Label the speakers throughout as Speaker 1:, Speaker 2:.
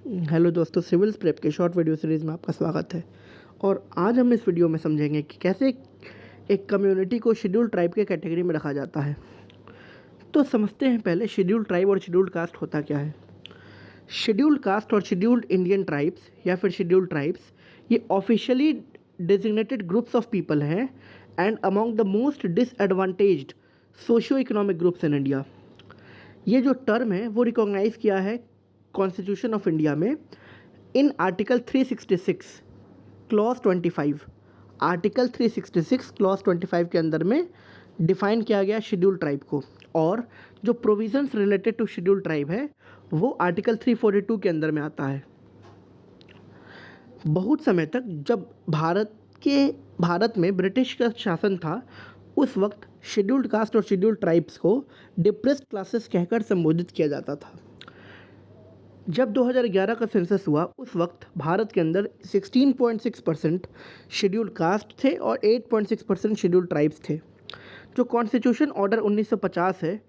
Speaker 1: Hello दोस्तों, civils prep के short video series में आपका स्वागत है। और आज हम इस वीडियो में समझेंगे कि कैसे एक कम्युनिटी को शेड्यूल ट्राइब के कैटेगरी में रखा जाता है। तो समझते हैं पहले शेड्यूल ट्राइब और शेड्यूल कास्ट होता क्या है। शेड्यूल्ड कास्ट और शेड्यूल्ड इंडियन ट्राइब्स या फिर शेड्यूल्ड ट्राइब्स ये officially designated groups of people हैं and among the most disadvantaged socio economic groups in India. ये जो टर्म है वो रिकॉग्नाइज़ किया है कॉन्स्टिट्यूशन ऑफ इंडिया में in article 366 clause 25। Article 366 clause 25 के अंदर में डिफ़ाइन किया गया शेड्यूल ट्राइब को, और जो provisions related to schedule tribe है वो आर्टिकल 342 के अंदर में आता है। बहुत समय तक जब भारत में ब्रिटिश का शासन था, उस वक्त शेड्यूल्ड कास्ट और शेड्यूल्ड ट्राइब्स को डिप्रेस्ड क्लासेस कहकर संबोधित किया जाता था। जब 2011 का सेंसस हुआ उस वक्त भारत के अंदर 16.6% शेड्यूल्ड कास्ट थे और 8.6% शेड्यूल्ड ट्राइब्स थे। जो कॉन्स्टिट्यूशन ऑर्डर 1950 है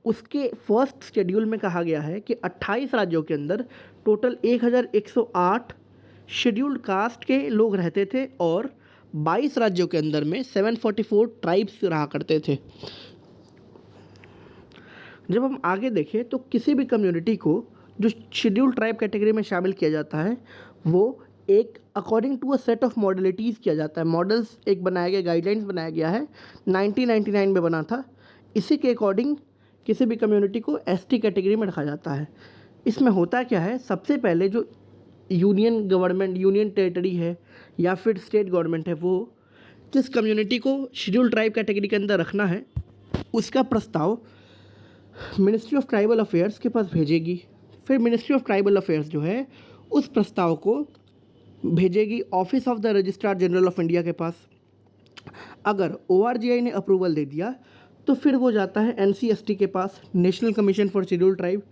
Speaker 1: उसके फर्स्ट शेड्यूल में कहा गया है कि 28 राज्यों के अंदर टोटल 1108 शेड्यूल्ड कास्ट के लोग रहते थे और 22 राज्यों के अंदर में 744 ट्राइब्स रहा करते थे। जब हम आगे देखें तो किसी भी कम्युनिटी को जो शेड्यूल ट्राइब कैटेगरी में शामिल किया जाता है वो एक according to a set of modalities किया जाता है। मॉडल्स एक बनाया गया, गाइडलाइंस बनाया गया है, 1999 में बना था। इसी के अकॉर्डिंग किसी भी कम्युनिटी को एसटी कैटेगरी में रखा जाता है। इसमें होता क्या है, सबसे पहले जो यूनियन गवर्नमेंट, यूनियन टेरिटरी है या फिर स्टेट गवर्नमेंट है, वो जिस कम्युनिटी को शेड्यूल ट्राइब कैटेगरी के अंदर रखना है उसका प्रस्ताव मिनिस्ट्री ऑफ ट्राइबल अफेयर्स के पास भेजेगी। फिर मिनिस्ट्री ऑफ ट्राइबल अफेयर्स जो है उस प्रस्ताव को भेजेगी office of the registrar general of India के पास। अगर ORGI ने अप्रूवल दे दिया तो फिर वो जाता है NCST के पास, national commission for schedule tribe,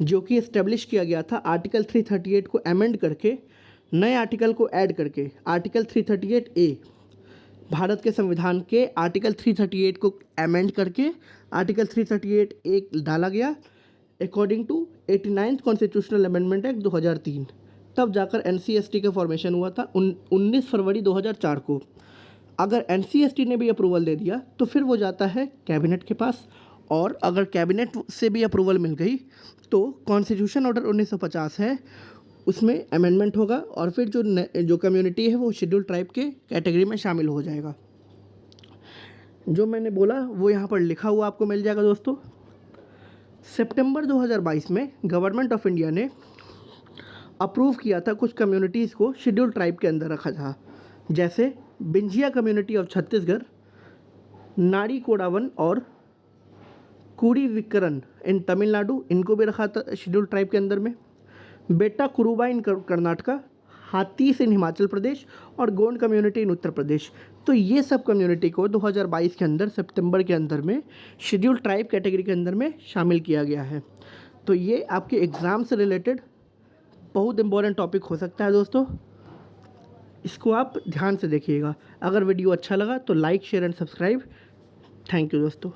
Speaker 1: जो कि इस्टेब्लिश किया गया था आर्टिकल 338 को अमेंड करके, नए आर्टिकल को ऐड करके। आर्टिकल 338A भारत के संविधान के आर्टिकल 338 को अमेंड करके आर्टिकल 338A डाला गया according to 89th constitutional amendment act 2003। तब जाकर NCST का फॉर्मेशन हुआ था 19 फरवरी 2004 को। अगर NCST ने भी अप्रूवल दे दिया तो फिर वो जाता है कैबिनेट के पास, और अगर कैबिनेट से भी अप्रूवल मिल गई तो कॉन्स्टिट्यूशन ऑर्डर 1950 है उसमें अमेंडमेंट होगा और फिर जो कम्युनिटी है वो शेड्यूल ट्राइब के कैटेगरी में शामिल हो जाएगा। जो मैंने बोला वो यहाँ पर लिखा हुआ आपको मिल जाएगा दोस्तों। सितंबर 2022 में गवर्नमेंट ऑफ इंडिया ने अप्रूव किया था कुछ कम्युनिटीज़ को शेड्यूल ट्राइब के अंदर रखा था, जैसे बिंजिया कम्युनिटी ऑफ छत्तीसगढ़, नारी कोडावन और कुड़ी विकरन इन तमिलनाडु, इनको भी रखा था शेड्यूल ट्राइब के अंदर में। बेटा कुरुबा इन कर्नाटका, हाथीस इन हिमाचल प्रदेश और गोंड कम्युनिटी इन उत्तर प्रदेश। तो ये सब कम्युनिटी को 2022 के अंदर सितंबर के अंदर में शेड्यूल ट्राइब कैटेगरी के अंदर में शामिल किया गया है। तो ये आपके एग्ज़ाम से रिलेटेड बहुत इंपॉर्टेंट टॉपिक हो सकता है दोस्तों, इसको आप ध्यान से देखिएगा। अगर वीडियो अच्छा लगा तो like, share and subscribe. Thank you दोस्तों।